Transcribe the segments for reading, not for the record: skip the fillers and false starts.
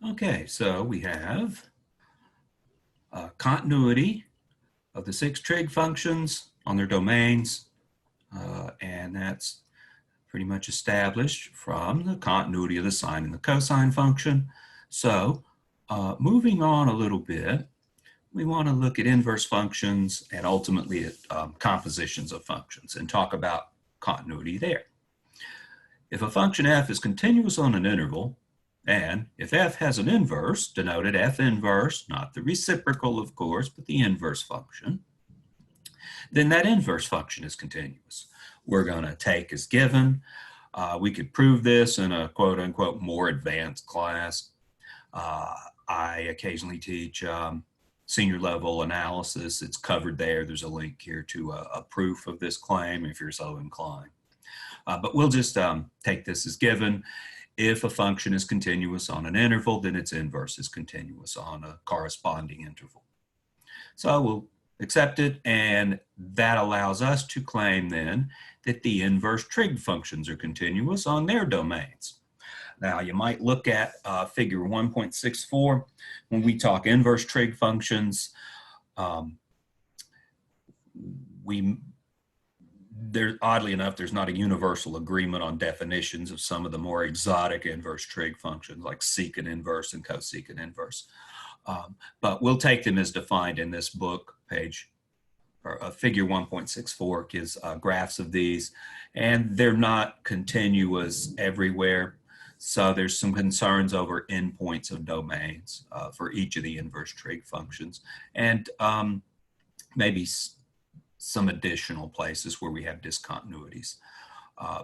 Okay, so we have continuity of the 6 trig functions on their domains, and that's pretty much established from the continuity of the sine and the cosine function. So moving on a little bit, we want to look at inverse functions and ultimately at compositions of functions and talk about continuity there. If a function f is continuous on an interval, and if f has an inverse, denoted f inverse, not the reciprocal, of course, but the inverse function, then that inverse function is continuous. We're going to take as given. We could prove this in a quote-unquote more advanced class. I occasionally teach senior level analysis. It's covered there. There's a link here to a proof of this claim if you're so inclined. But we'll just take this as given. If a function is continuous on an interval, then its inverse is continuous on a corresponding interval. So we'll accept it, and that allows us to claim then that the inverse trig functions are continuous on their domains. Now, you might look at figure 1.64 when we talk inverse trig functions. Oddly enough, there's not a universal agreement on definitions of some of the more exotic inverse trig functions like secant inverse and cosecant inverse. But we'll take them as defined in this book, figure 1.64 gives graphs of these, and they're not continuous everywhere. So there's some concerns over endpoints of domains for each of the inverse trig functions, and maybe some additional places where we have discontinuities.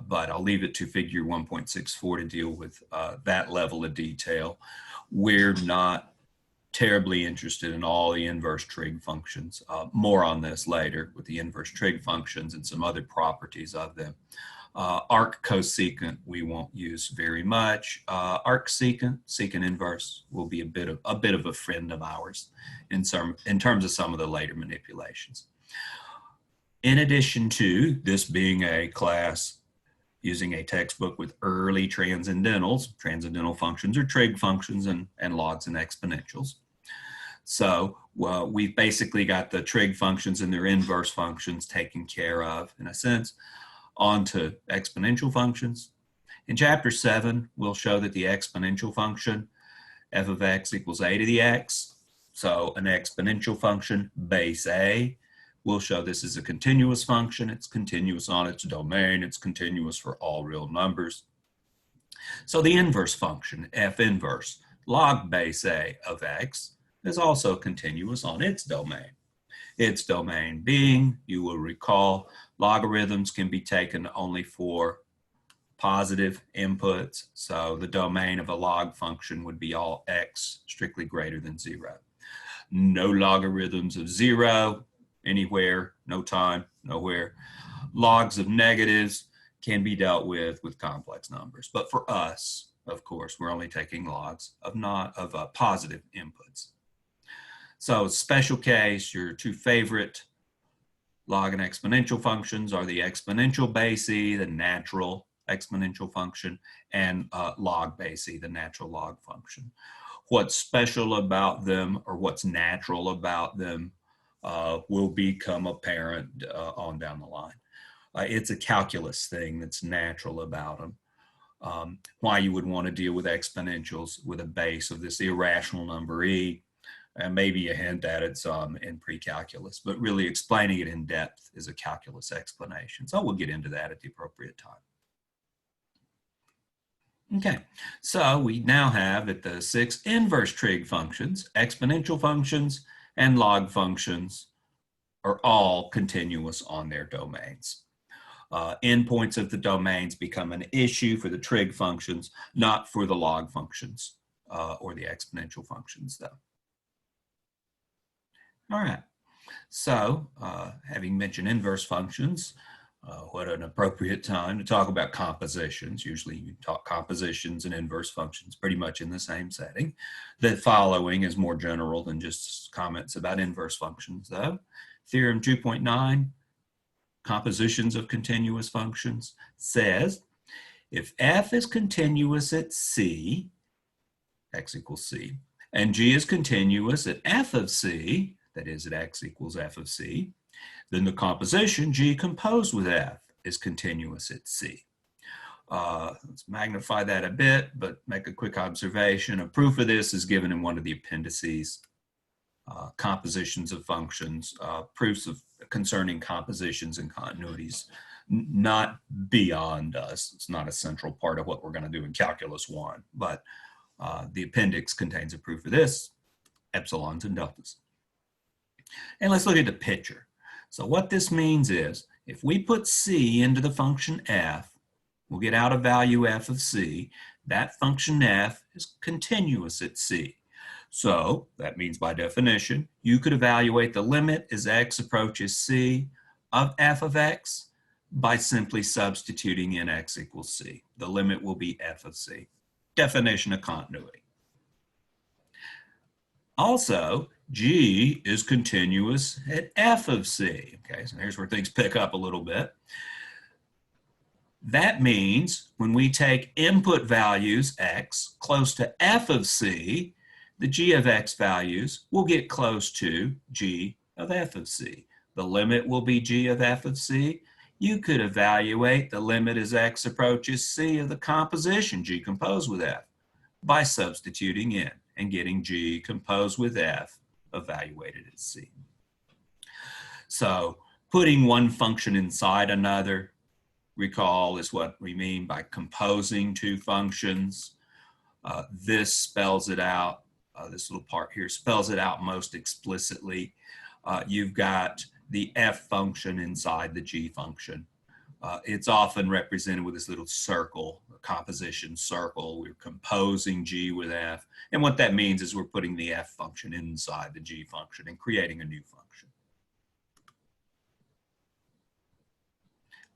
But I'll leave it to figure 1.64 to deal with that level of detail. We're not terribly interested in all the inverse trig functions. More on this later with the inverse trig functions and some other properties of them. Arc cosecant we won't use very much. Arc secant, secant inverse will be a bit of a friend of ours in terms of some of the later manipulations. In addition to this being a class using a textbook with early transcendentals, transcendental functions are trig functions and logs and exponentials. So we've basically got the trig functions and their inverse functions taken care of in a sense. On to exponential functions. In chapter 7, we'll show that the exponential function f of x equals a to the x. So an exponential function, base a, we'll show this is a continuous function. It's continuous on its domain. It's continuous for all real numbers. So the inverse function, f inverse, log base a of x, is also continuous on its domain. Its domain being, you will recall, logarithms can be taken only for positive inputs. So the domain of a log function would be all x strictly greater than 0. No logarithms of 0 anywhere, no time, nowhere. Logs of negatives can be dealt with complex numbers. But for us, of course, we're only taking logs of positive inputs. So special case, your two favorite log and exponential functions are the exponential base e, the natural exponential function, and log base e, the natural log function. What's special about them or what's natural about them will become apparent on down the line. It's a calculus thing that's natural about them. Why you would want to deal with exponentials with a base of this irrational number e, and maybe a hint at it some in pre-calculus, but really explaining it in depth is a calculus explanation. So we'll get into that at the appropriate time. Okay, so we now have at the 6 inverse trig functions, exponential functions and log functions are all continuous on their domains. Endpoints of the domains become an issue for the trig functions, not for the log functions or the exponential functions though. All right, so having mentioned inverse functions, what an appropriate time to talk about compositions. Usually you talk compositions and inverse functions pretty much in the same setting. The following is more general than just comments about inverse functions though. Theorem 2.9, compositions of continuous functions, says if f is continuous at c, x equals c, and g is continuous at f of c, that is at x equals f of c, then the composition g composed with f is continuous at c. Let's magnify that a bit, but make a quick observation. A proof of this is given in one of the appendices. Compositions of functions, proofs of concerning compositions and continuities, not beyond us. It's not a central part of what we're going to do in Calculus 1, but the appendix contains a proof of this, epsilons and deltas. And let's look at the picture. So what this means is, if we put c into the function f, we'll get out a value f of c. That function f is continuous at c. So that means by definition, you could evaluate the limit as x approaches c of f of x by simply substituting in x equals c. The limit will be f of c. Definition of continuity. Also, g is continuous at f of c. Okay, so here's where things pick up a little bit. That means when we take input values x close to f of c, the g of x values will get close to g of f of c. The limit will be g of f of c. You could evaluate the limit as x approaches c of the composition g composed with f by substituting in and getting g composed with f evaluated at c. So putting one function inside another, recall, is what we mean by composing two functions. This spells it out. This little part here spells it out most explicitly. You've got the f function inside the g function. It's often represented with this little circle, a composition circle. We're composing g with f. And what that means is we're putting the f function inside the g function and creating a new function.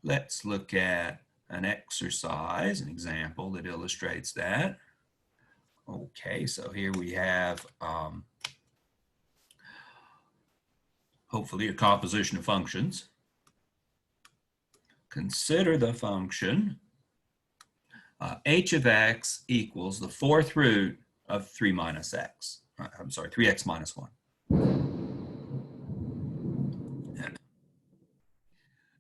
Let's look at an exercise, an example that illustrates that. Okay, so here we have hopefully a composition of functions. Consider the function h of x equals the fourth root of 3 minus x. I'm sorry, 3x minus 1.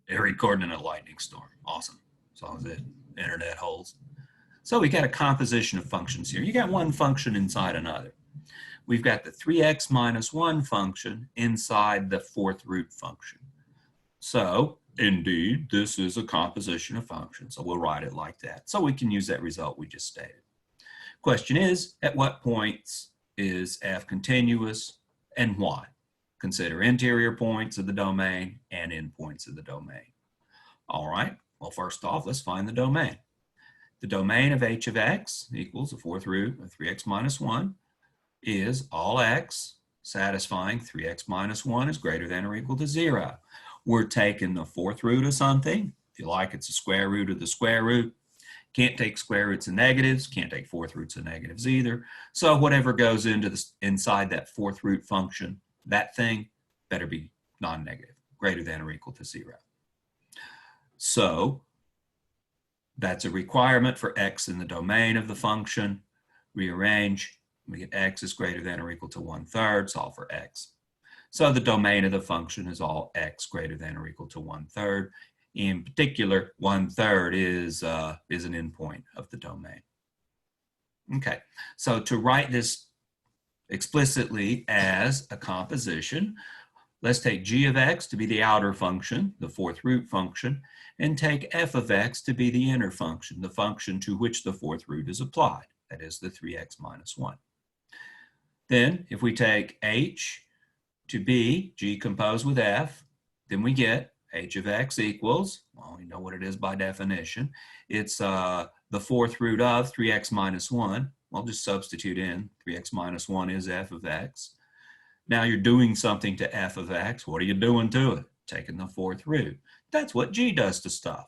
They're recording in a lightning storm. Awesome. As long as the internet holds. So we got a composition of functions here. You got one function inside another. We've got the 3x minus 1 function inside the fourth root function. So indeed, this is a composition of functions. So we'll write it like that. So we can use that result we just stated. Question is, at what points is f continuous and why? Consider interior points of the domain and endpoints of the domain. All right, well, first off, let's find the domain. The domain of h of x equals the fourth root of 3x minus 1 is all x satisfying 3x minus 1 is greater than or equal to 0. We're taking the fourth root of something. If you like, it's a square root of the square root. Can't take square roots of negatives. Can't take fourth roots of negatives either. So whatever goes into inside that fourth root function, that thing better be non-negative, greater than or equal to 0. So that's a requirement for x in the domain of the function. Rearrange, we get x is greater than or equal to 1/3, solve for x. So the domain of the function is all x greater than or equal to 1/3. In particular, 1/3 is an endpoint of the domain. Okay, so to write this explicitly as a composition, let's take g of x to be the outer function, the fourth root function, and take f of x to be the inner function, the function to which the fourth root is applied, that is the 3x minus 1. Then if we take h to be g composed with f, then we get h of x equals, well, we know what it is by definition. It's the fourth root of 3x minus 1. I'll just substitute in 3x minus 1 is f of x. Now you're doing something to f of x. What are you doing to it? Taking the fourth root. That's what g does to stuff.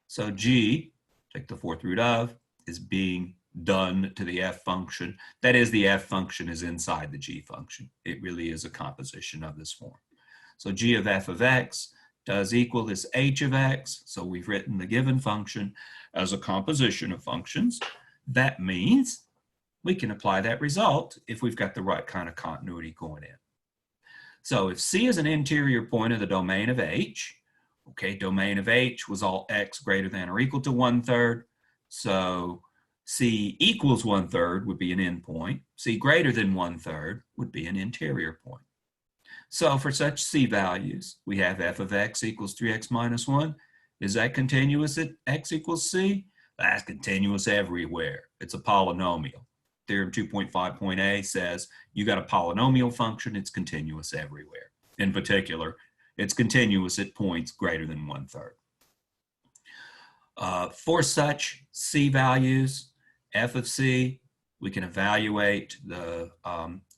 So g, take the fourth root of, is being done to the f function. That is, the f function is inside the g function. It really is a composition of this form. So g of f of x does equal this h of x. So we've written the given function as a composition of functions. That means we can apply that result if we've got the right kind of continuity going in. So if C is an interior point of the domain of H, okay, domain of H was all x greater than or equal to 1/3. So C equals 1/3 would be an endpoint. C greater than 1/3 would be an interior point. So for such C values, we have f of x equals 3x minus 1. Is that continuous at x equals C? That's continuous everywhere. It's a polynomial. Theorem 2.5.a says you got a polynomial function, it's continuous everywhere. In particular, it's continuous at points greater than 1/3. For such C values, f of C, we can evaluate the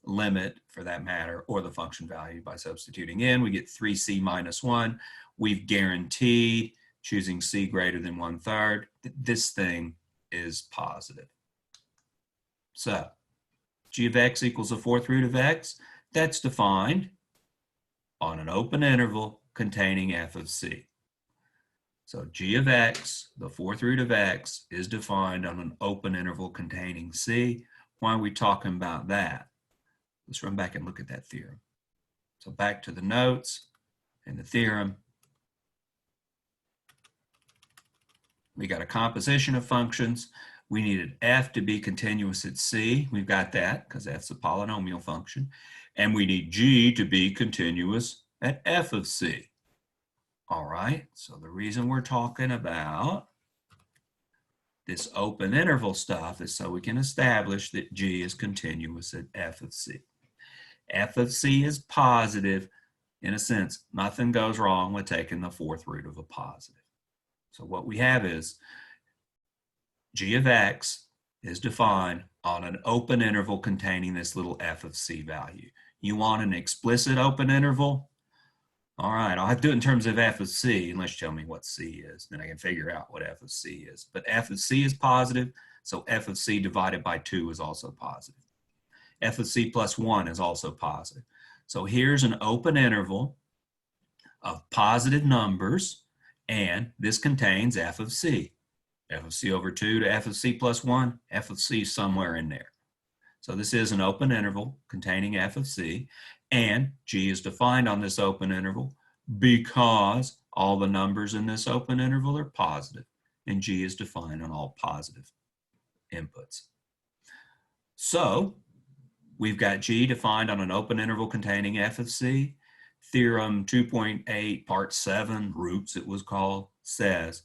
limit for that matter, or the function value by substituting in. We get 3C minus 1. We've guaranteed choosing C greater than 1/3. This thing is positive. So g of x equals the fourth root of x. That's defined on an open interval containing f of C. So g of x, the fourth root of x, is defined on an open interval containing C. Why are we talking about that? Let's run back and look at that theorem. So back to the notes and the theorem. We got a composition of functions. We needed f to be continuous at C. We've got that because f's a polynomial function. And we need g to be continuous at f of C. All right, so the reason we're talking about this open interval stuff is so we can establish that g is continuous at f of C. F of C is positive. In a sense, nothing goes wrong with taking the fourth root of a positive. So what we have is g of x is defined on an open interval containing this little f of C value. You want an explicit open interval? All right, I'll have to do it in terms of f of C unless you tell me what C is. Then I can figure out what f of C is. But f of C is positive, so f of C divided by 2 is also positive. F of C plus 1 is also positive. So here's an open interval of positive numbers, and this contains f of C. F of C over 2 to f of C plus 1, f of C somewhere in there. So this is an open interval containing f of C, and g is defined on this open interval because all the numbers in this open interval are positive, and g is defined on all positive inputs. So we've got g defined on an open interval containing f of C. Theorem 2.8, part 7, roots it was called, says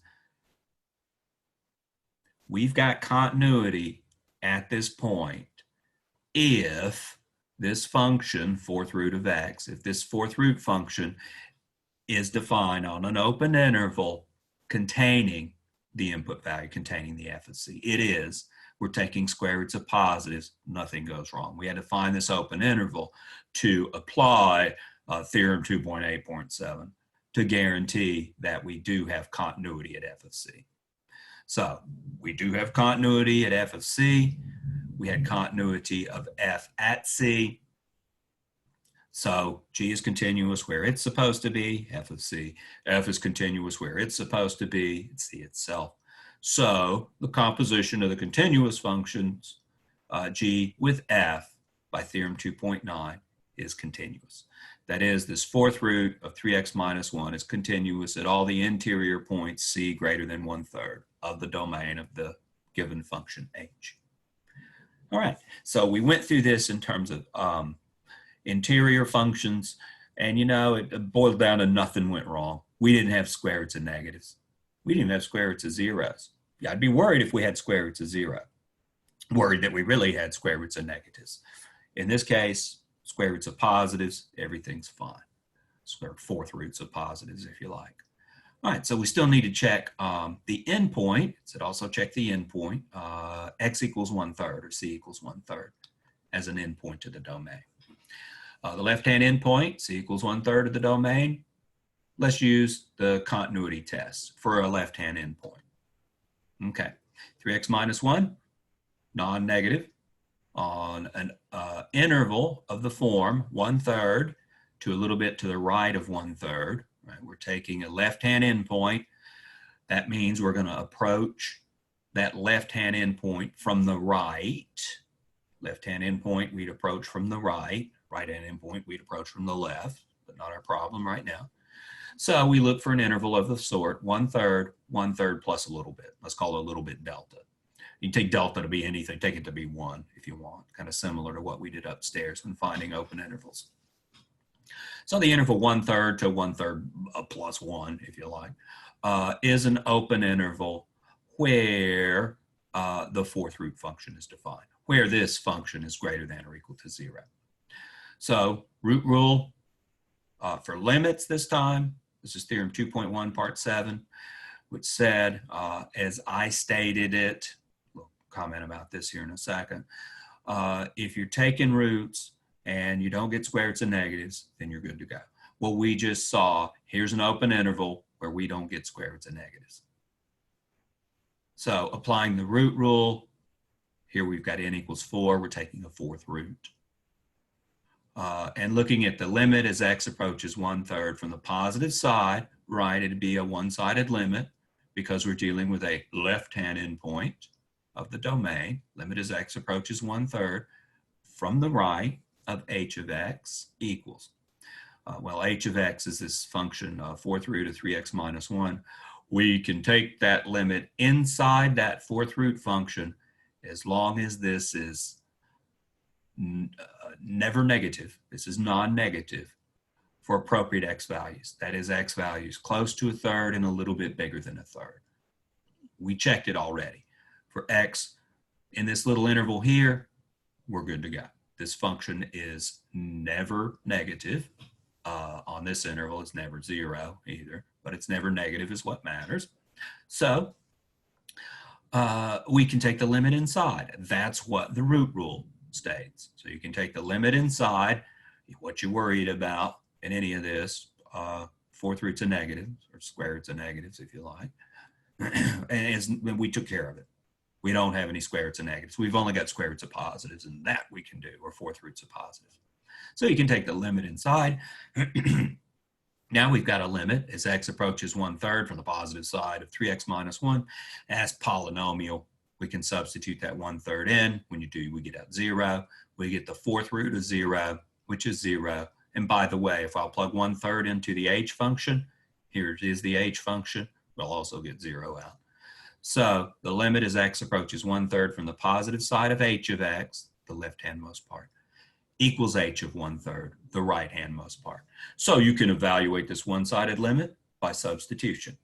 we've got continuity at this point if this function, fourth root of x, if this fourth root function is defined on an open interval containing the input value, containing the f of C. It is. We're taking square roots of positives, nothing goes wrong. We had to find this open interval to apply Theorem 2.8.7 to guarantee that we do have continuity at f of C. So we do have continuity at f of C. We had continuity of f at C. So g is continuous where it's supposed to be, f of C. F is continuous where it's supposed to be, it's C itself. So the composition of the continuous functions, g with f by Theorem 2.9 is continuous. That is, this fourth root of 3x minus 1 is continuous at all the interior points C greater than 1/3 of the domain of the given function h. All right, so we went through this in terms of interior functions, and you know, it boiled down to nothing went wrong. We didn't have square roots of negatives. We didn't have square roots of zeros. Yeah, I'd be worried if we had square roots of 0. Worried that we really had square roots of negatives. In this case, square roots of positives, everything's fine. Fourth roots of positives, if you like. All right, so we still need to check the endpoint. So also check the endpoint, x equals 1/3 or c equals 1/3 as an endpoint to the domain. The left-hand endpoint, c equals 1/3 of the domain. Let's use the continuity test for a left-hand endpoint. Okay, 3x minus 1, non-negative, on an interval of the form 1/3 to a little bit to the right of 1/3. Right? We're taking a left-hand endpoint. That means we're going to approach that left-hand endpoint from the right. Left-hand endpoint, we'd approach from the right. Right-hand endpoint, we'd approach from the left, but not our problem right now. So we look for an interval of the sort 1/3 plus a little bit. Let's call it a little bit delta. You can take delta to be anything. Take it to be 1 if you want, kind of similar to what we did upstairs when finding open intervals. So the interval 1/3 to 1/3 plus 1, if you like, is an open interval where the fourth root function is defined, where this function is greater than or equal to 0. So root rule for limits this time, this is Theorem 2.1, Part 7, which said, as I stated it, we'll comment about this here in a second, if you're taking roots and you don't get square roots and negatives, then you're good to go. Well, we just saw, here's an open interval where we don't get square roots and negatives. So applying the root rule, here we've got n equals 4, we're taking a fourth root. And looking at the limit as x approaches 1/3 from the positive side, right, it'd be a one-sided limit because we're dealing with a left-hand endpoint of the domain. Limit as x approaches 1/3 from the right of h of x equals. Well, h of x is this function, fourth root of 3x minus 1. We can take that limit inside that fourth root function as long as this is never negative. This is non-negative for appropriate x values. That is x values close to 1/3 and a little bit bigger than 1/3. We checked it already. For x in this little interval here, we're good to go. This function is never negative. On this interval, it's never 0 either, but it's never negative is what matters. So we can take the limit inside. That's what the root rule states. So you can take the limit inside. What you're worried about in any of this, fourth roots of negatives or square roots of negatives, if you like, and we took care of it. We don't have any square roots of negatives. We've only got square roots of positives, and that we can do, or fourth roots of positives. So you can take the limit inside. Now we've got a limit as x approaches 1/3 from the positive side of 3x minus 1. As polynomial, we can substitute that 1/3 in. When you do, we get out 0. We get the fourth root of 0, which is 0. And by the way, if I'll plug 1/3 into the h function, here is the h function, we'll also get 0 out. So the limit as x approaches 1/3 from the positive side of h of x, the left-handmost part, equals h of 1/3, the right-handmost part. So you can evaluate this one-sided limit by substitution.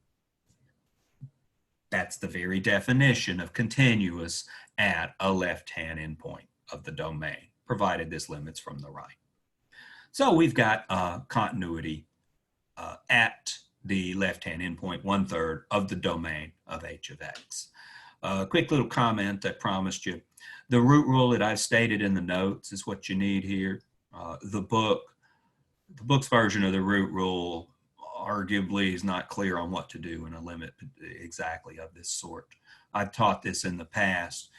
That's the very definition of continuous at a left-hand endpoint of the domain, provided this limit's from the right. So we've got continuity at the left-hand endpoint 1/3 of the domain of h of x. Quick little comment I promised you. The root rule that I've stated in the notes is what you need here. The book's version of the root rule arguably is not clear on what to do in a limit exactly of this sort. I've taught this in the past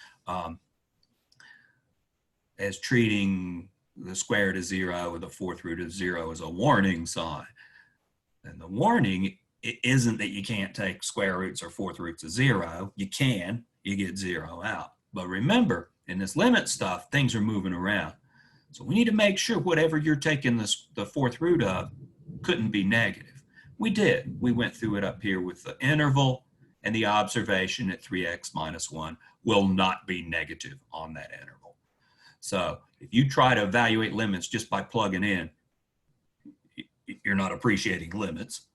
as treating the square root of 0 or the fourth root of 0 as a warning sign. And the warning isn't that you can't take square roots or fourth roots of 0. You can, you get 0 out. But remember, in this limit stuff, things are moving around. So we need to make sure whatever you're taking the fourth root of couldn't be negative. We did. We went through it up here with the interval and the observation that 3x minus 1 will not be negative on that interval. So if you try to evaluate limits just by plugging in, you're not appreciating limits.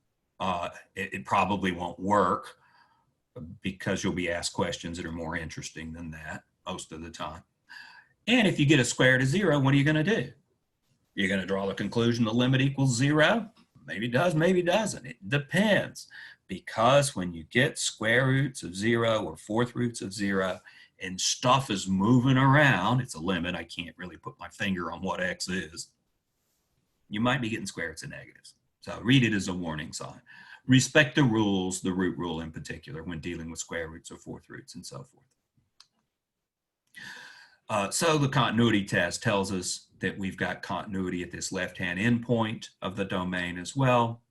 It probably won't work because you'll be asked questions that are more interesting than that most of the time. And if you get a square root of 0, what are you going to do? You're going to draw the conclusion the limit equals 0? Maybe it does, maybe it doesn't. It depends. Because when you get square roots of 0 or fourth roots of 0 and stuff is moving around, it's a limit. I can't really put my finger on what x is. You might be getting square roots of negatives. So read it as a warning sign. Respect the rules, the root rule in particular, when dealing with square roots or fourth roots and so forth. So the continuity test tells us that we've got continuity at this left-hand endpoint of the domain as well.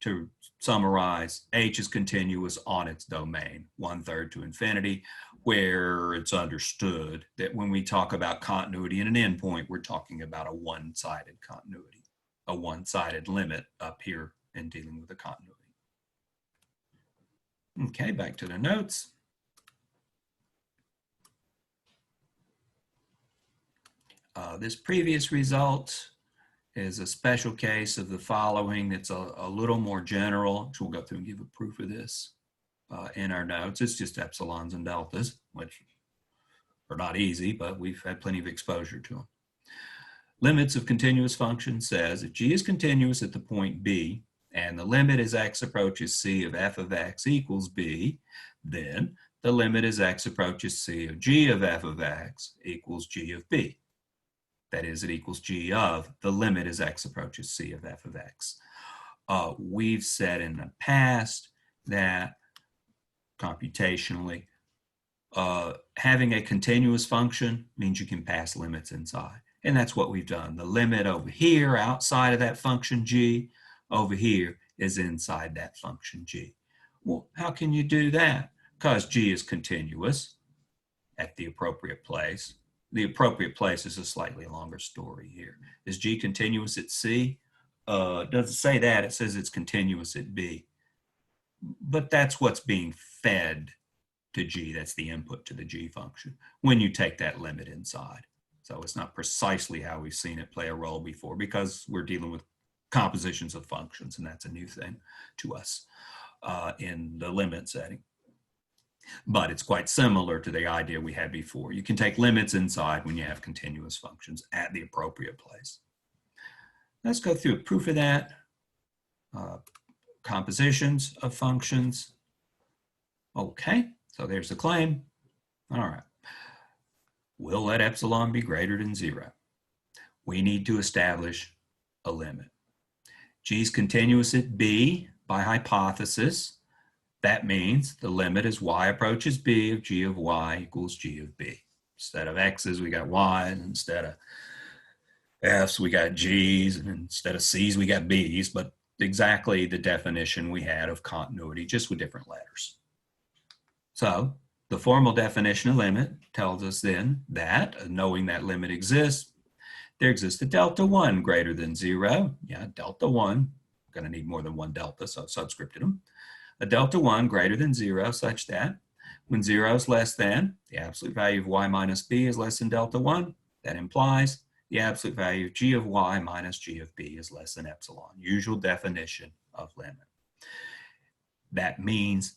to summarize, H is continuous on its domain, 1/3 to infinity, where it's understood that when we talk about continuity in an endpoint, we're talking about a one-sided continuity, a one-sided limit up here in dealing with the continuity. Okay, back to the notes. This previous result is a special case of the following. It's a little more general. So we'll go through and give a proof of this in our notes. It's just epsilons and deltas, which are not easy, but we've had plenty of exposure to them. Limits of continuous functions says if g is continuous at the point B and the limit as x approaches c of f of x equals b, then the limit as x approaches c of g of f of x equals g of b. That is, it equals g of the limit as x approaches c of f of x. We've said in the past that computationally, having a continuous function means you can pass limits inside. And that's what we've done. The limit over here outside of that function g over here is inside that function g. Well, how can you do that? Because g is continuous at the appropriate place. The appropriate place is a slightly longer story here. Is g continuous at c? It doesn't say that. It says it's continuous at b. But that's what's being fed to g. That's the input to the g function when you take that limit inside. So it's not precisely how we've seen it play a role before because we're dealing with compositions of functions, and that's a new thing to us in the limit setting. But it's quite similar to the idea we had before. You can take limits inside when you have continuous functions at the appropriate place. Let's go through a proof of that. Compositions of functions. Okay, so there's the claim. All right. We'll let epsilon be greater than 0. We need to establish a limit. G is continuous at B by hypothesis. That means the limit as y approaches b of g of y equals g of b. Instead of x's, we got y, and instead of f's, we got g's, and instead of c's, we got b's, but exactly the definition we had of continuity, just with different letters. So the formal definition of limit tells us then that, knowing that limit exists, there exists a delta 1 greater than 0. Yeah, delta 1. Going to need more than one delta, so I've subscripted them. A delta 1 greater than 0 such that when 0 is less than, the absolute value of y minus b is less than delta 1. That implies the absolute value of g of y minus g of b is less than epsilon. Usual definition of limit. That means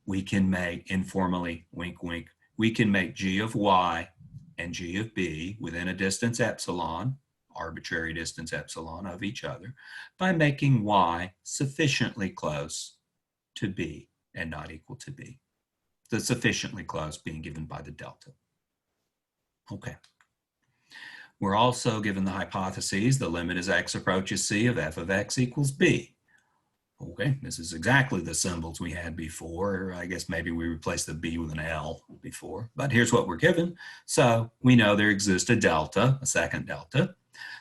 we can make, informally, wink, wink, we can make g of y and g of b within a distance epsilon, arbitrary distance epsilon of each other, by making y sufficiently close to b and not equal to b. The sufficiently close being given by the delta. Okay. We're also given the hypotheses, the limit as x approaches c of f of x equals b. Okay, this is exactly the symbols we had before. I guess maybe we replaced the b with an L before, but here's what we're given. So we know there exists a delta, a second delta,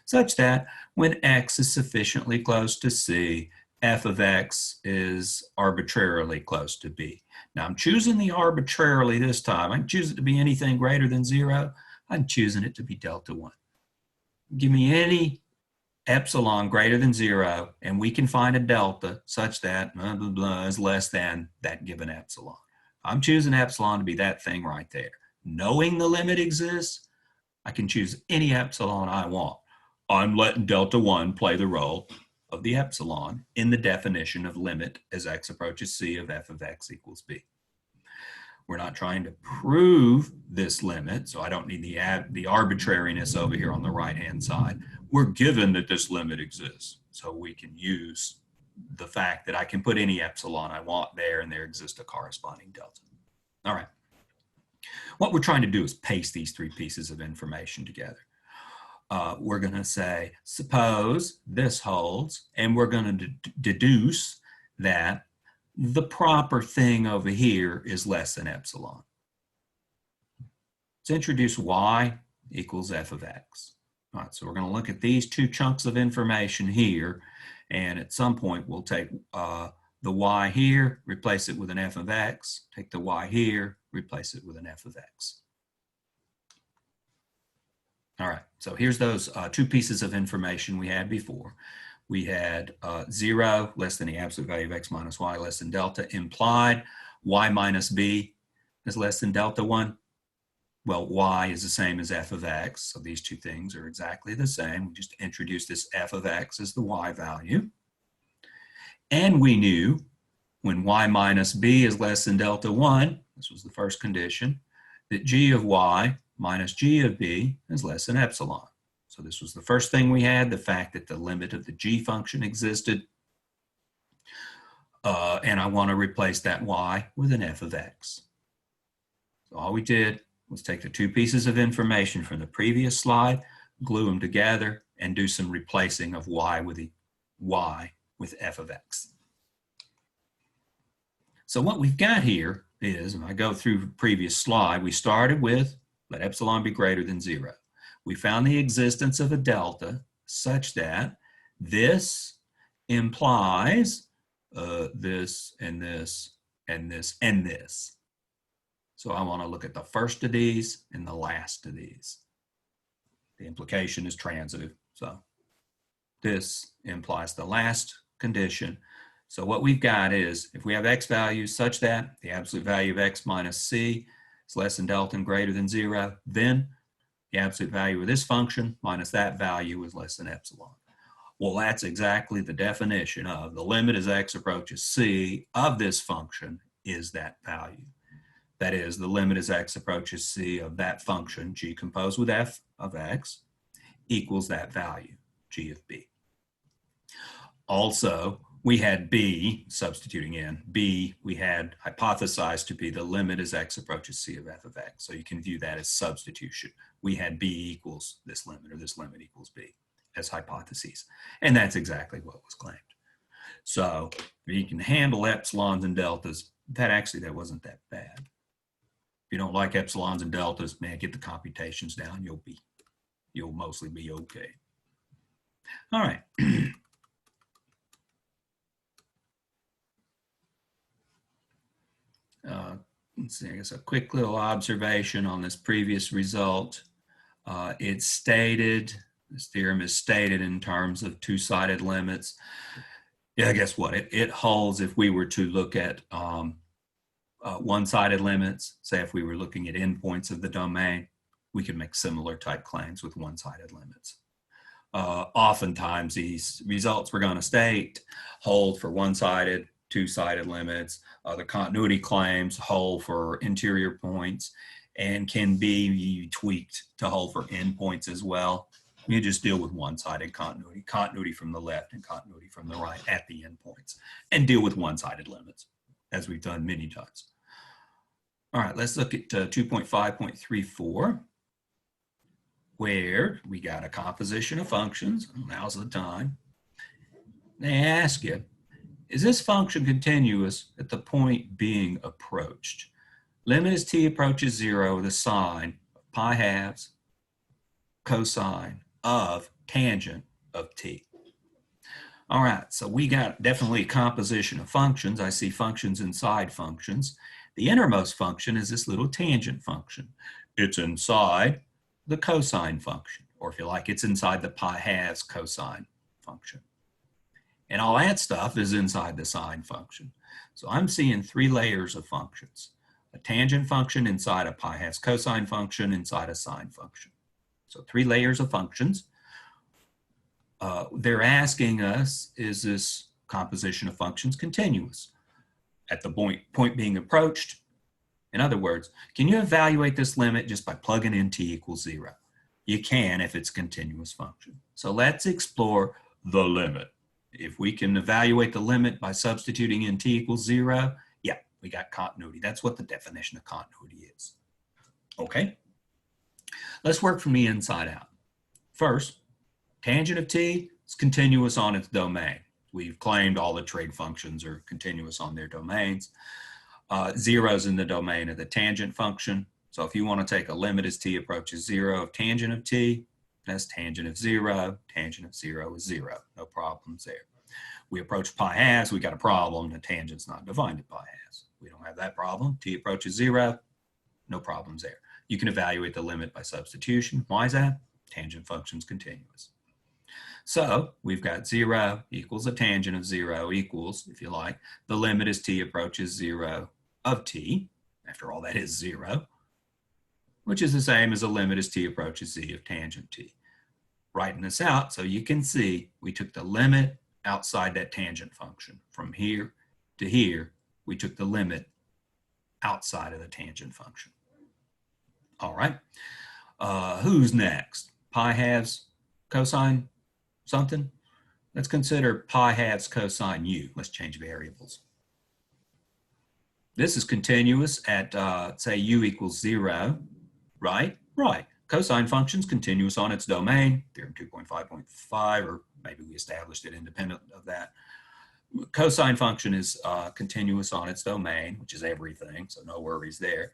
such that when x is sufficiently close to c, f of x is arbitrarily close to b. Now I'm choosing the arbitrarily this time. I can choose it to be anything greater than 0. I'm choosing it to be delta 1. Give me any epsilon greater than 0, and we can find a delta such that blah, blah, blah is less than that given epsilon. I'm choosing epsilon to be that thing right there. Knowing the limit exists, I can choose any epsilon I want. I'm letting delta 1 play the role of the epsilon in the definition of limit as x approaches c of f of x equals b. We're not trying to prove this limit, so I don't need the arbitrariness over here on the right-hand side. We're given that this limit exists, so we can use the fact that I can put any epsilon I want there, and there exists a corresponding delta. All right. What we're trying to do is paste these three pieces of information together. We're going to say, suppose this holds, and we're going to deduce that the proper thing over here is less than epsilon. Let's introduce y equals f of x. All right, so we're going to look at these two chunks of information here, And at some point, we'll take the y here, replace it with an f of x, take the y here, replace it with an f of x. All right, so here's those two pieces of information we had before. We had 0 less than the absolute value of x minus y less than delta, implied y minus b is less than delta 1. Well, y is the same as f of x, so these two things are exactly the same. We just introduced this f of x as the y value. And we knew when y minus b is less than delta 1, this was the first condition, that g of y minus g of b is less than epsilon. So this was the first thing we had, the fact that the limit of the g function existed. And I want to replace that y with an f of x. So all we did was take the two pieces of information from the previous slide, glue them together, and do some replacing of y with f of x. So what we've got here is, if I go through the previous slide, we started with let epsilon be greater than 0. We found the existence of a delta such that this implies this and this and this and this. So I want to look at the first of these and the last of these. The implication is transitive. So this implies the last condition. So what we've got is, if we have x values such that the absolute value of x minus c is less than delta and greater than 0, then the absolute value of this function minus that value is less than epsilon. Well, that's exactly the definition of the limit as x approaches c of this function is that value. That is, the limit as x approaches c of that function, g composed with f of x, equals that value, g of b. Also, we had b, substituting in, b we had hypothesized to be the limit as x approaches c of f of x. So you can view that as substitution. We had b equals this limit, or this limit equals b, as hypotheses. And that's exactly what was claimed. So if you can handle epsilons and deltas, that wasn't that bad. If you don't like epsilons and deltas, man, get the computations down. You'll mostly be okay. All right. Let's see, I guess a quick little observation on this previous result. It's stated, this theorem is stated in terms of two-sided limits. Yeah, guess what? It holds if we were to look at one-sided limits. Say if we were looking at endpoints of the domain, we could make similar type claims with one-sided limits. Oftentimes these results we're going to state hold for one-sided, two-sided limits. The continuity claims hold for interior points and can be tweaked to hold for endpoints as well. You just deal with one-sided continuity, continuity from the left and continuity from the right at the endpoints, and deal with one-sided limits, as we've done many times. All right, let's look at 2.5.34, where we got a composition of functions. Now's the time. They ask you, is this function continuous at the point being approached? Limit as t approaches 0 with a sine of pi halves cosine of tangent of t. All right, so we got definitely a composition of functions. I see functions inside functions. The innermost function is this little tangent function. It's inside the cosine function, or if you like, it's inside the pi halves cosine function. And all that stuff is inside the sine function. So I'm seeing three layers of functions. A tangent function inside a pi halves cosine function inside a sine function. So three layers of functions. They're asking us, is this composition of functions continuous at the point being approached? In other words, can you evaluate this limit just by plugging in t equals 0? You can if it's a continuous function. So let's explore the limit. If we can evaluate the limit by substituting in t equals 0, yeah, we got continuity. That's what the definition of continuity is. Okay, let's work from the inside out. First, tangent of t is continuous on its domain. We've claimed all the trig functions are continuous on their domains. 0 is in the domain of the tangent function. So if you want to take a limit as t approaches 0 of tangent of t, that's tangent of 0. Tangent of 0 is 0. No problems there. We approach pi halves, we got a problem. The tangent's not defined at pi halves. We don't have that problem. T approaches 0, no problems there. You can evaluate the limit by substitution. Why is that? Tangent function's continuous. So we've got 0 equals a tangent of 0 equals, if you like, the limit as t approaches 0 of t. After all, that is 0, which is the same as the limit as t approaches z of tangent t. Writing this out so you can see we took the limit outside that tangent function. From here to here, we took the limit outside of the tangent function. All right. Who's next? Pi halves cosine something? Let's consider pi halves cosine u. Let's change variables. This is continuous at, say, u equals 0, right? Right. Cosine function's continuous on its domain, Theorem 2.5.5, or maybe we established it independent of that. Cosine function is continuous on its domain, which is everything, so no worries there.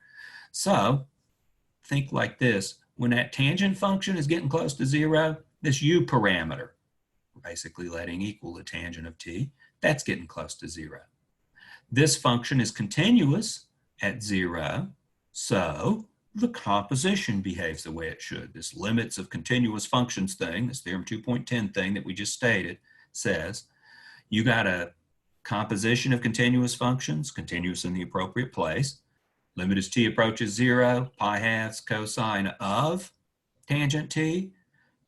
So think like this. When that tangent function is getting close to 0, this u parameter, we're basically letting equal the tangent of t, that's getting close to 0. This function is continuous at 0, so the composition behaves the way it should. This limits of continuous functions thing, this Theorem 2.10 thing that we just stated, says you got a composition of continuous functions, continuous in the appropriate place. Limit as t approaches 0, pi halves cosine of tangent t.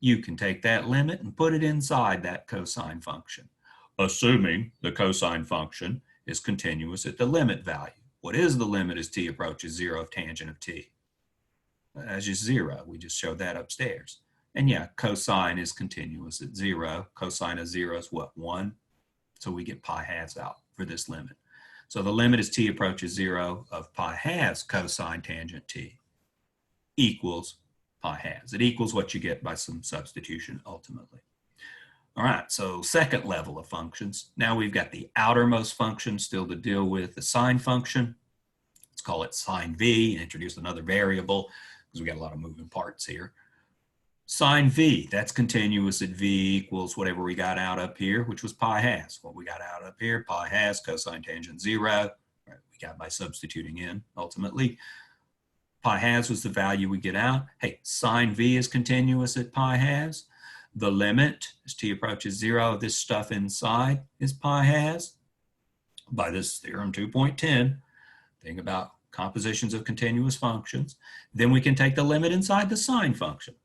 You can take that limit and put it inside that cosine function, assuming the cosine function is continuous at the limit value. What is the limit as t approaches 0 of tangent of t? That's just 0. We just showed that upstairs. And yeah, cosine is continuous at 0. Cosine of 0 is what, 1? So we get pi halves out for this limit. So the limit as t approaches 0 of pi halves cosine tangent t equals pi halves. It equals what you get by some substitution ultimately. All right, so second level of functions. Now we've got the outermost function still to deal with, the sine function. Let's call it sine v, introduce another variable because we got a lot of moving parts here. Sine v, that's continuous at v equals whatever we got out up here, which was pi halves. What we got out up here, pi halves cosine tangent 0, right, we got by substituting in ultimately. Pi halves was the value we get out. Hey, sine v is continuous at pi halves. The limit as t approaches 0 of this stuff inside is pi halves. By this Theorem 2.10, think about compositions of continuous functions. Then we can take the limit inside the sine function.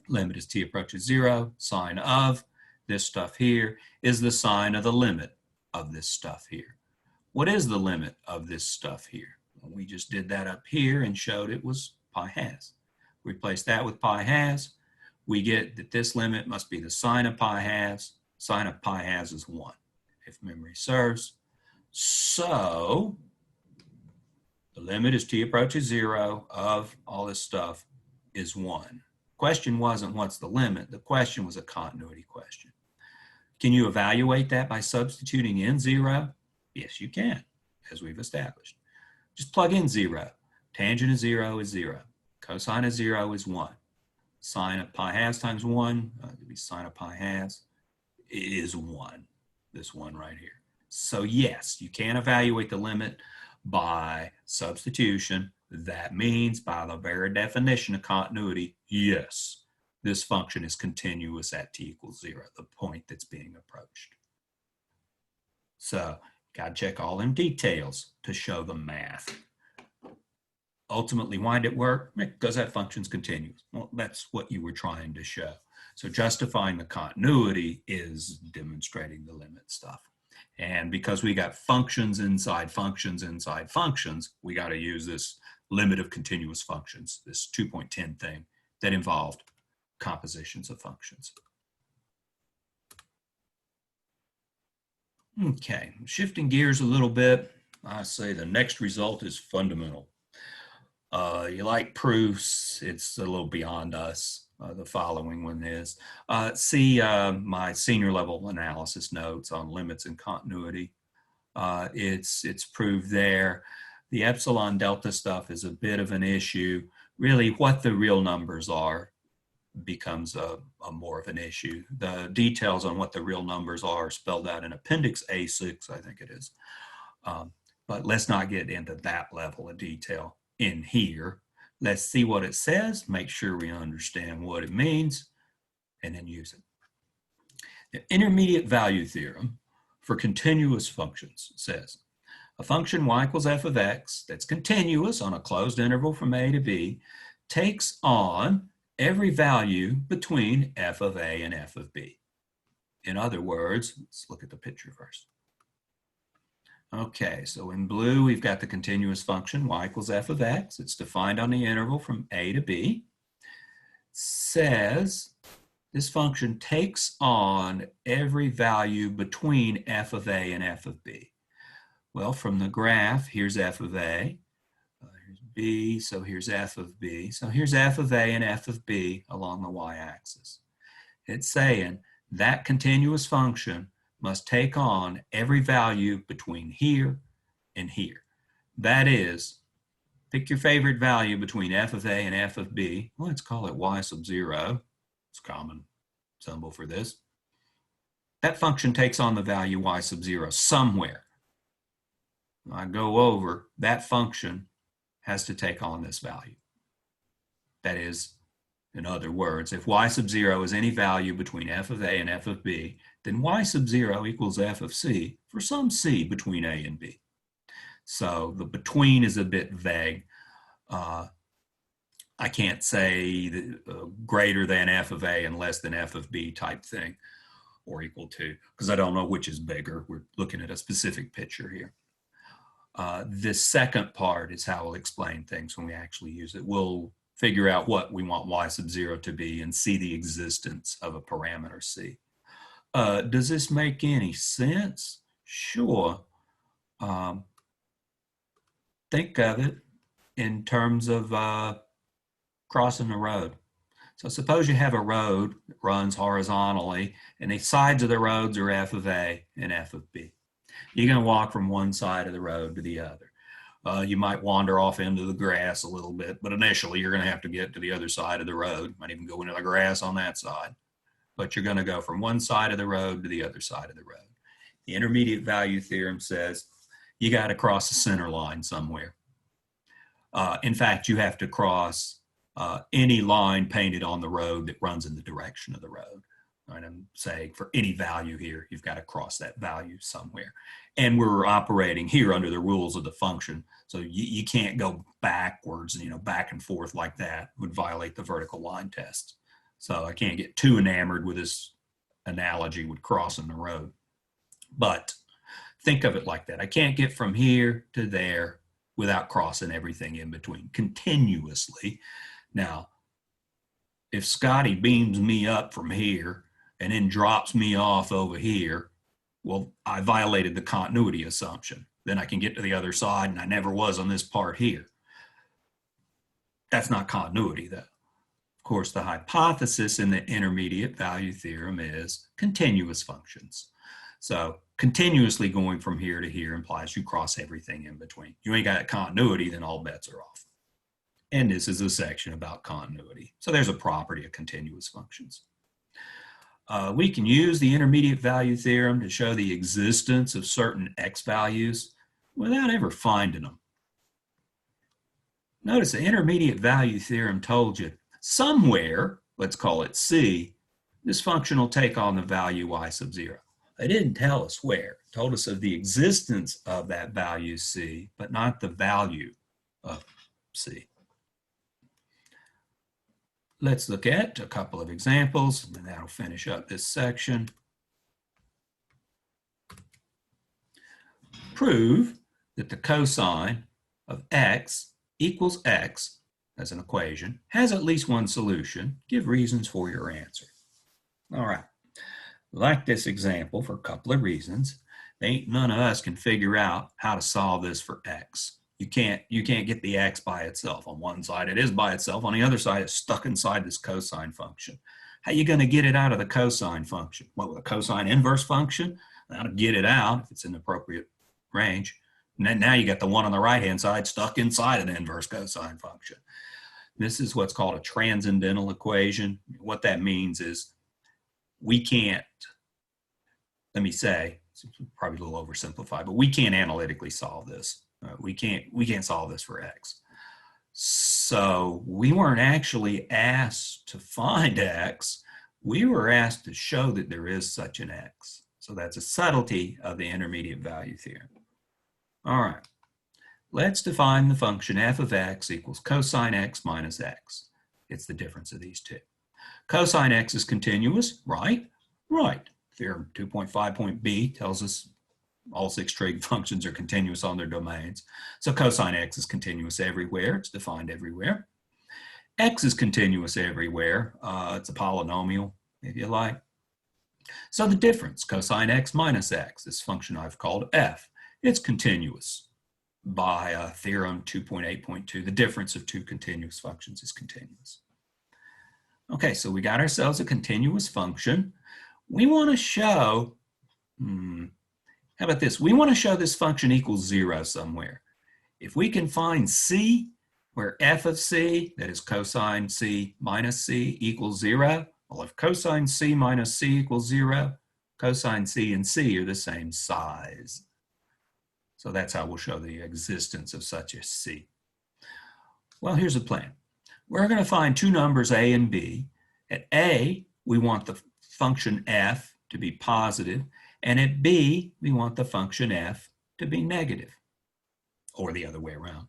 Limit as t approaches 0, sine of this stuff here is the sine of the limit of this stuff here. What is the limit of this stuff here? Well, we just did that up here and showed it was pi halves. Replace that with pi halves. We get that this limit must be the sine of pi halves. Sine of pi halves is 1, if memory serves. So the limit as t approaches 0 of all this stuff is 1. Question wasn't what's the limit. The question was a continuity question. Can you evaluate that by substituting in 0? Yes, you can, as we've established. Just plug in 0. Tangent of 0 is 0. Cosine of 0 is 1. Sine of pi halves times 1, it'd be sine of pi halves, is 1. This one right here. So yes, you can evaluate the limit by substitution. That means by the very definition of continuity, yes, this function is continuous at t equals 0, the point that's being approached. So got to check all them details to show the math. Ultimately, why did it work? Because that function's continuous. Well, that's what you were trying to show. So justifying the continuity is demonstrating the limit stuff. And because we got functions inside functions inside functions, we got to use this limit of continuous functions, this 2.10 thing that involved compositions of functions. Okay, shifting gears a little bit, I say the next result is fundamental. You like proofs, it's a little beyond us. The following one is. See my senior level analysis notes on limits and continuity. It's proved there. The epsilon delta stuff is a bit of an issue. Really, what the real numbers are, becomes a more of an issue. The details on what the real numbers are spelled out in Appendix A6, I think it is. But let's not get into that level of detail in here. Let's see what it says, make sure we understand what it means, and then use it. The intermediate value theorem for continuous functions says, a function y equals f of x that's continuous on a closed interval from a to b takes on every value between f of a and f of b. In other words, let's look at the picture first. Okay, so in blue, we've got the continuous function y equals f of x. It's defined on the interval from a to b. Says this function takes on every value between f of a and f of b. Well, from the graph, here's f of a, here's b, so here's f of b. So here's f of a and f of b along the y-axis. It's saying that continuous function must take on every value between here and here. That is, pick your favorite value between f of a and f of b. Let's call it y sub 0. It's a common symbol for this. That function takes on the value y sub 0 somewhere. I go over, that function has to take on this value. That is, in other words, if y sub 0 is any value between f of a and f of b, then y sub 0 equals f of c for some c between a and b. So the between is a bit vague. I can't say greater than f of a and less than f of b type thing, or equal to, because I don't know which is bigger. We're looking at a specific picture here. This second part is how we'll explain things when we actually use it. We'll figure out what we want y sub 0 to be and see the existence of a parameter c. Does this make any sense? Sure. Think of it in terms of crossing the road. So suppose you have a road that runs horizontally and the sides of the roads are f of a and f of b. You're going to walk from one side of the road to the other. You might wander off into the grass a little bit, but initially you're going to have to get to the other side of the road. Might even go into the grass on that side. But you're going to go from one side of the road to the other side of the road. The intermediate value theorem says you got to cross the center line somewhere. In fact, you have to cross any line painted on the road that runs in the direction of the road. Right, I'm saying for any value here, you've got to cross that value somewhere. And we're operating here under the rules of the function. So you can't go backwards, back and forth like that. It would violate the vertical line test. So I can't get too enamored with this analogy with crossing the road. But think of it like that. I can't get from here to there without crossing everything in between continuously. Now, if Scotty beams me up from here and then drops me off over here, well, I violated the continuity assumption. Then I can get to the other side and I never was on this part here. That's not continuity though. Of course, the hypothesis in the intermediate value theorem is continuous functions. So continuously going from here to here implies you cross everything in between. You ain't got continuity, then all bets are off. And this is a section about continuity. So there's a property of continuous functions. We can use the intermediate value theorem to show the existence of certain x values without ever finding them. Notice the intermediate value theorem told you somewhere, let's call it c, this function will take on the value y sub 0. It didn't tell us where. It told us of the existence of that value c, but not the value of c. Let's look at a couple of examples, and that'll finish up this section. Prove that the cosine of x equals x as an equation has at least one solution. Give reasons for your answer. All right. Like this example for a couple of reasons. None of us can figure out how to solve this for x. You can't get the x by itself. On one side it is by itself, on the other side it's stuck inside this cosine function. How are you going to get it out of the cosine function? What, with a cosine inverse function? Now to get it out, if it's in the appropriate range, and then now you got the one on the right hand side stuck inside an inverse cosine function. This is what's called a transcendental equation. What that means is we can't, let me say, it's probably a little oversimplified, but we can't analytically solve this. We can't solve this for x. So we weren't actually asked to find x. We were asked to show that there is such an x. So that's a subtlety of the intermediate value theorem. All right. Let's define the function f of x equals cosine x minus x. It's the difference of these two. Cosine x is continuous, right? Right. Theorem 2.5.b tells us all 6 trig functions are continuous on their domains. So cosine x is continuous everywhere. It's defined everywhere. X is continuous everywhere. It's a polynomial, if you like. So the difference, cosine x minus x, this function I've called f, it's continuous. By theorem 2.8.2, the difference of two continuous functions is continuous. Okay, so we got ourselves a continuous function. We want to show, how about this? We want to show this function equals 0 somewhere. If we can find c, where f of c, that is cosine c minus c, equals 0, well, if cosine c minus c equals 0, cosine c and c are the same size. So that's how we'll show the existence of such a c. Well, here's the plan. We're going to find two numbers a and b. At a, we want the function f to be positive, and at b, we want the function f to be negative, or the other way around.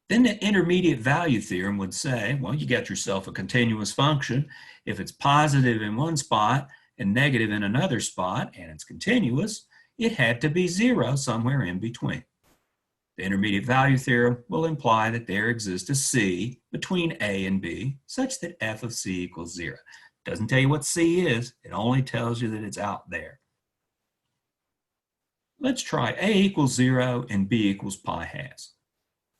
Then the intermediate value theorem would say, well, you got yourself a continuous function. If it's positive in one spot and negative in another spot, and it's continuous, it had to be 0 somewhere in between. The intermediate value theorem will imply that there exists a c between a and b such that f of c equals 0. It doesn't tell you what c is, it only tells you that it's out there. Let's try a equals 0 and b equals pi halves.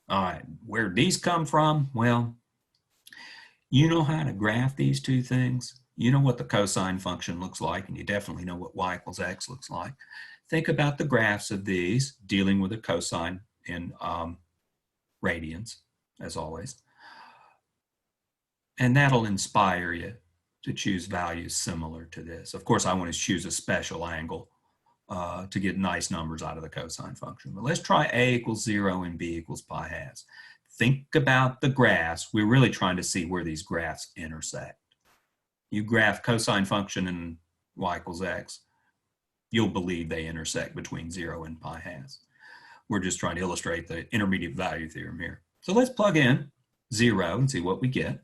All right, where did these come from? Well, you know how to graph these two things. You know what the cosine function looks like, and you definitely know what y equals x looks like. Think about the graphs of these, dealing with a cosine in radians, as always. And that'll inspire you to choose values similar to this. Of course, I want to choose a special angle to get nice numbers out of the cosine function. But let's try a equals 0 and b equals pi halves. Think about the graphs. We're really trying to see where these graphs intersect. You graph cosine function and y equals x, you'll believe they intersect between 0 and pi halves. We're just trying to illustrate the intermediate value theorem here. So let's plug in 0 and see what we get.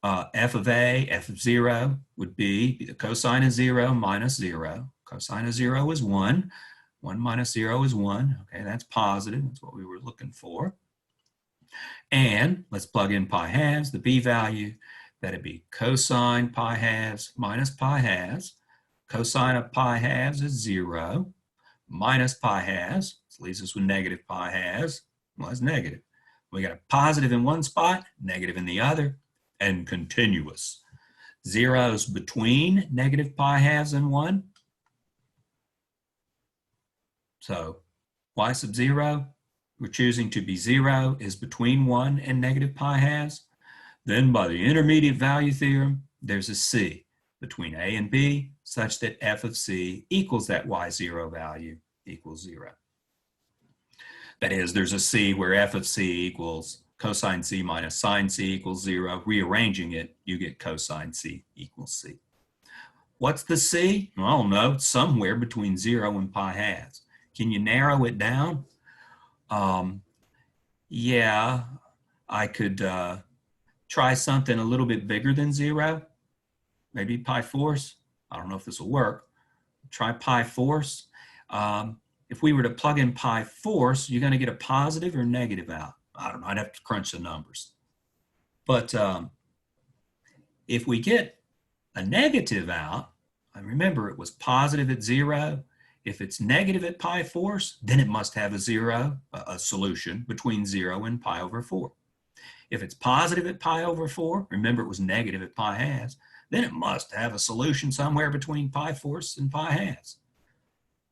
F of a, f of 0 would be the cosine of 0 minus 0. Cosine of 0 is 1. 1 minus 0 is 1. Okay, that's positive. That's what we were looking for. And let's plug in pi halves, the b value. That'd be cosine pi halves minus pi halves. Cosine of pi halves is 0 minus pi halves. This leaves us with negative pi halves. Well, it's negative. We got a positive in one spot, negative in the other, and continuous. 0's between negative pi halves and 1. So y sub 0, we're choosing to be 0, is between 1 and negative pi halves. Then by the intermediate value theorem, there's a c between a and b such that f of c equals that y0 value equals 0. That is, there's a c where f of c equals cosine c minus sine c equals 0. Rearranging it, you get cosine c equals c. What's the c? I don't know. It's somewhere between 0 and pi halves. Can you narrow it down? Yeah, I could try something a little bit bigger than 0. Maybe pi fourths. I don't know if this will work. Try pi fourths. If we were to plug in pi fourths, you're going to get a positive or negative out. I don't know. I'd have to crunch the numbers. But if we get a negative out, and remember it was positive at 0. If it's negative at pi fourths, then it must have a solution between 0 and pi over 4. If it's positive at pi over 4, remember it was negative at pi halves, then it must have a solution somewhere between pi fourths and pi halves.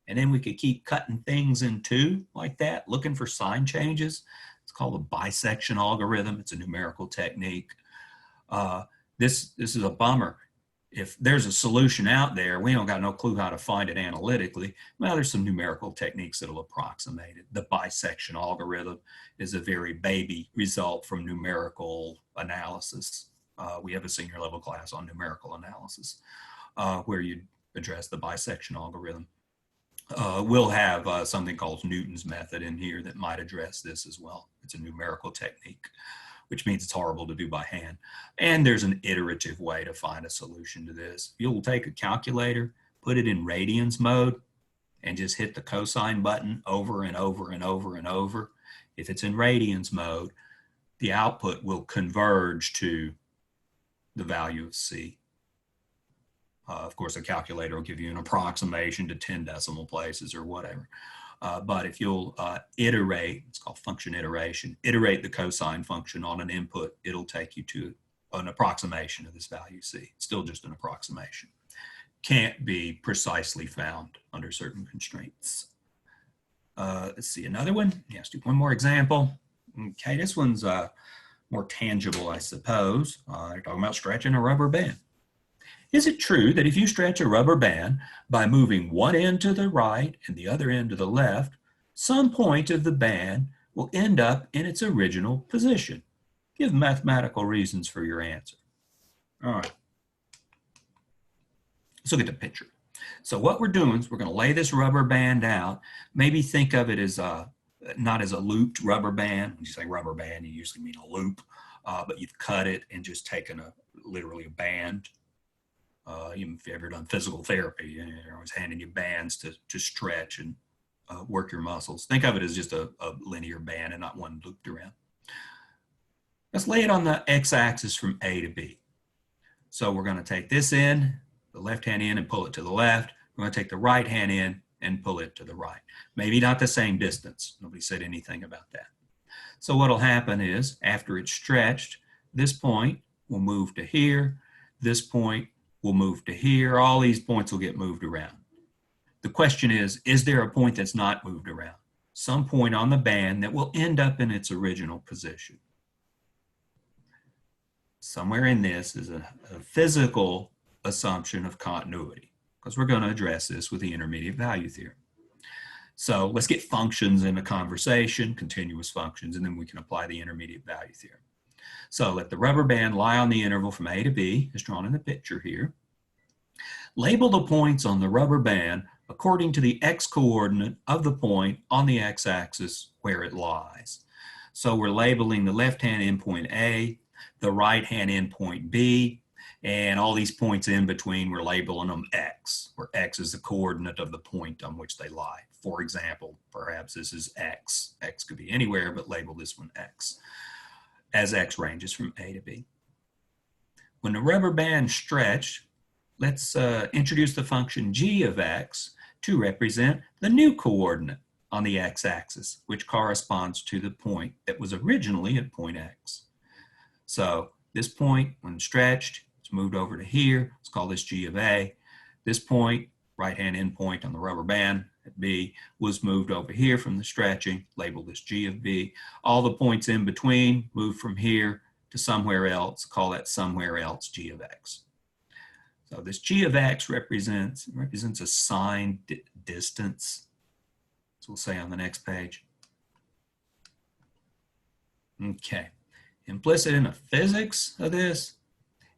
And then we could keep cutting things in two like that, looking for sign changes. It's called the bisection algorithm. It's a numerical technique. This is a bummer. If there's a solution out there, we don't got no clue how to find it analytically. Well, there's some numerical techniques that'll approximate it. The bisection algorithm is a very baby result from numerical analysis. We have a senior level class on numerical analysis where you address the bisection algorithm. We'll have something called Newton's method in here that might address this as well. It's a numerical technique, which means it's horrible to do by hand. And there's an iterative way to find a solution to this. You'll take a calculator, put it in radians mode, and just hit the cosine button over and over and over and over. If it's in radians mode, the output will converge to the value of C. Of course, a calculator will give you an approximation to 10 decimal places or whatever. But if you'll iterate, it's called function iteration, iterate the cosine function on an input, it'll take you to an approximation of this value C. It's still just an approximation. Can't be precisely found under certain constraints. Let's see another one. Let's do one more example. Okay, this one's more tangible, I suppose. They're talking about stretching a rubber band. Is it true that if you stretch a rubber band by moving one end to the right and the other end to the left, some point of the band will end up in its original position? Give mathematical reasons for your answer. All right. Let's look at the picture. So what we're doing is we're going to lay this rubber band out. Maybe think of it as not as a looped rubber band. When you say rubber band, you usually mean a loop, but you've cut it and just taken literally a band. Even if you've ever done physical therapy, they're always handing you bands to stretch and work your muscles. Think of it as just a linear band and not one looped around. Let's lay it on the x-axis from A to B. So we're going to take this end, the left-hand end, and pull it to the left. We're going to take the right-hand end and pull it to the right. Maybe not the same distance. Nobody said anything about that. So what will happen is, after it's stretched, this point will move to here. This point will move to here. All these points will get moved around. The question is there a point that's not moved around? Some point on the band that will end up in its original position. Somewhere in this is a physical assumption of continuity, because we're going to address this with the intermediate value theorem. So let's get functions in a conversation, continuous functions, and then we can apply the intermediate value theorem. So let the rubber band lie on the interval from A to B, as drawn in the picture here. Label the points on the rubber band according to the x-coordinate of the point on the x-axis where it lies. So we're labeling the left-hand endpoint A, the right-hand endpoint B, and all these points in between, we're labeling them X, where X is the coordinate of the point on which they lie. For example, perhaps this is X. X could be anywhere, but label this one X, as X ranges from A to B. When the rubber band stretched, let's introduce the function g of x to represent the new coordinate on the x-axis, which corresponds to the point that was originally at point X. So this point, when stretched, it's moved over to here. Let's call this g of A. This point, right-hand endpoint on the rubber band at B, was moved over here from the stretching, label this g of B. All the points in between moved from here to somewhere else, call that somewhere else g of x. So this g of x represents a signed distance. So we'll say on the next page. Okay. Implicit in the physics of this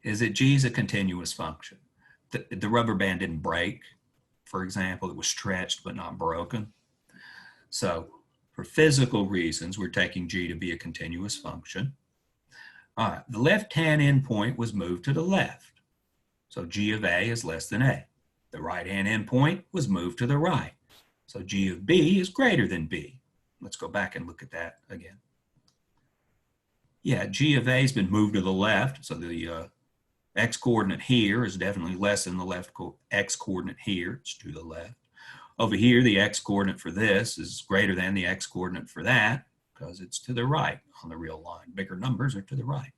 is that g is a continuous function. The rubber band didn't break, for example. It was stretched but not broken. So for physical reasons, we're taking g to be a continuous function. All right, the left-hand endpoint was moved to the left. So g of A is less than A. The right-hand endpoint was moved to the right. So g of B is greater than B. Let's go back and look at that again. Yeah, g of A has been moved to the left. So the x-coordinate here is definitely less than the left x-coordinate here. It's to the left. Over here, the x-coordinate for this is greater than the x-coordinate for that because it's to the right on the real line. Bigger numbers are to the right.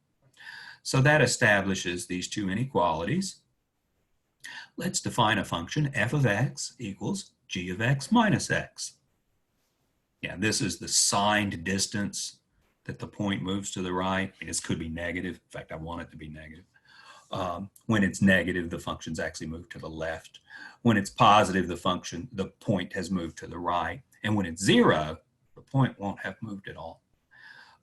So that establishes these two inequalities. Let's define a function f of x equals g of x minus x. Yeah, this is the signed distance that the point moves to the right. I mean, this could be negative. In fact, I want it to be negative. When it's negative, the function's actually moved to the left. When it's positive, the point has moved to the right. And when it's 0, the point won't have moved at all.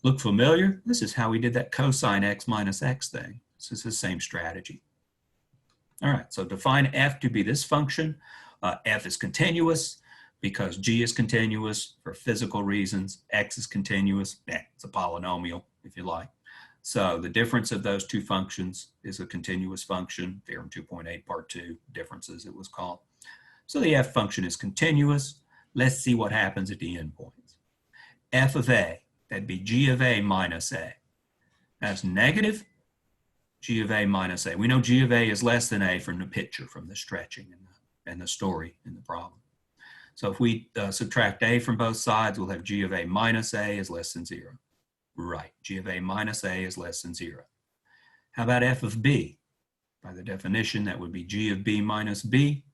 Look familiar? This is how we did that cosine x minus x thing. This is the same strategy. All right, so define f to be this function. F is continuous because g is continuous for physical reasons. X is continuous. It's a polynomial, if you like. So the difference of those two functions is a continuous function. Theorem 2.8, part 2, differences it was called. So the f function is continuous. Let's see what happens at the endpoints. F of a, that'd be g of a minus a. That's negative g of a minus a. We know g of a is less than a from the picture, from the stretching and the story in the problem. So if we subtract a from both sides, we'll have g of a minus a is less than 0. Right, g of a minus a is less than 0. How about f of b? By the definition, that would be g of b minus b.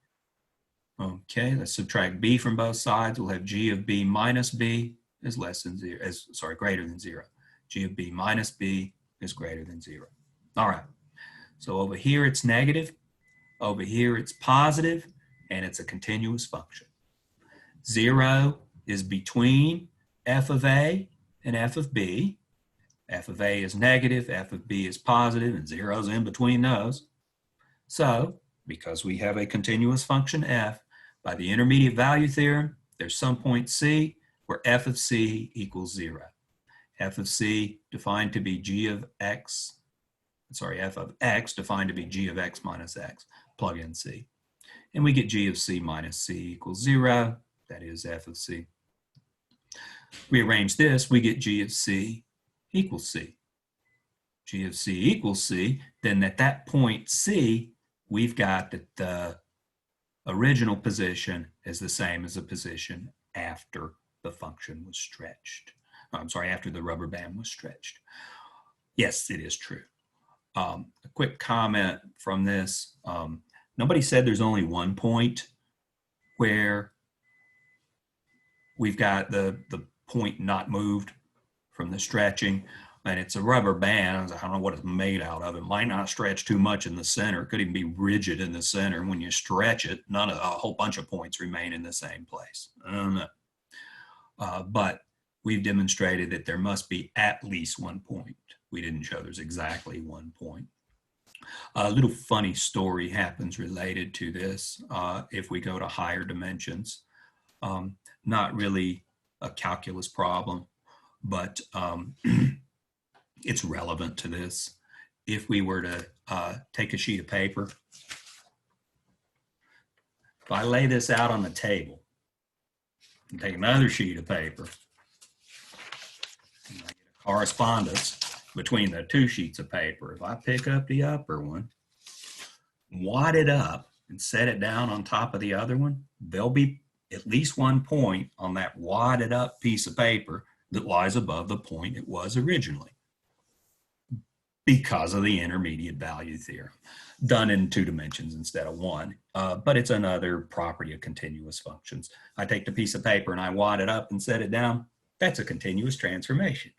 Okay, let's subtract b from both sides. We'll have g of b minus b is less than 0, greater than 0. G of b minus b is greater than 0. All right, so over here it's negative, over here it's positive, and it's a continuous function. 0 is between f of a and f of b. F of a is negative, f of b is positive, and 0 is in between those. So, because we have a continuous function f, by the intermediate value theorem, there's some point c where f of c equals 0. F of c defined to be g of x, f of x defined to be g of x minus x. Plug in c. And we get g of c minus c equals 0. That is f of c. Rearrange this, we get g of c equals c. G of c equals c, then at that point c, we've got that the original position is the same as the position after the function was stretched. After the rubber band was stretched. Yes, it is true. A quick comment from this. Nobody said there's only one point where we've got the point not moved from the stretching, and it's a rubber band. I don't know what it's made out of. It might not stretch too much in the center. It could even be rigid in the center. When you stretch it, a whole bunch of points remain in the same place. I don't know. But we've demonstrated that there must be at least one point. We didn't show there's exactly one point. A little funny story happens related to this if we go to higher dimensions. Not really a calculus problem, but it's relevant to this. If we were to take a sheet of paper, if I lay this out on the table and take another sheet of paper, and I get a correspondence between the two sheets of paper. If I pick up the upper one, wad it up, and set it down on top of the other one, there'll be at least one point on that wadded up piece of paper that lies above the point it was originally, because of the intermediate value theorem, done in 2 dimensions instead of 1. But it's another property of continuous functions. I take the piece of paper and I wad it up and set it down. That's a continuous transformation.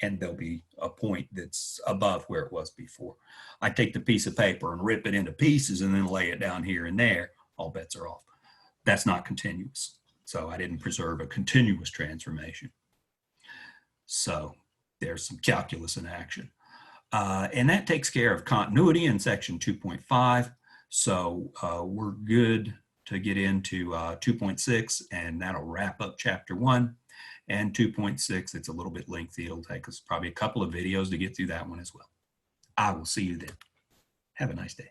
And there'll be a point that's above where it was before. I take the piece of paper and rip it into pieces and then lay it down here and there. All bets are off. That's not continuous. So I didn't preserve a continuous transformation. So there's some calculus in action. And that takes care of continuity in section 2.5. So we're good to get into 2.6, and that'll wrap up chapter 1. And 2.6, it's a little bit lengthy. It'll take us probably a couple of videos to get through that one as well. I will see you then. Have a nice day.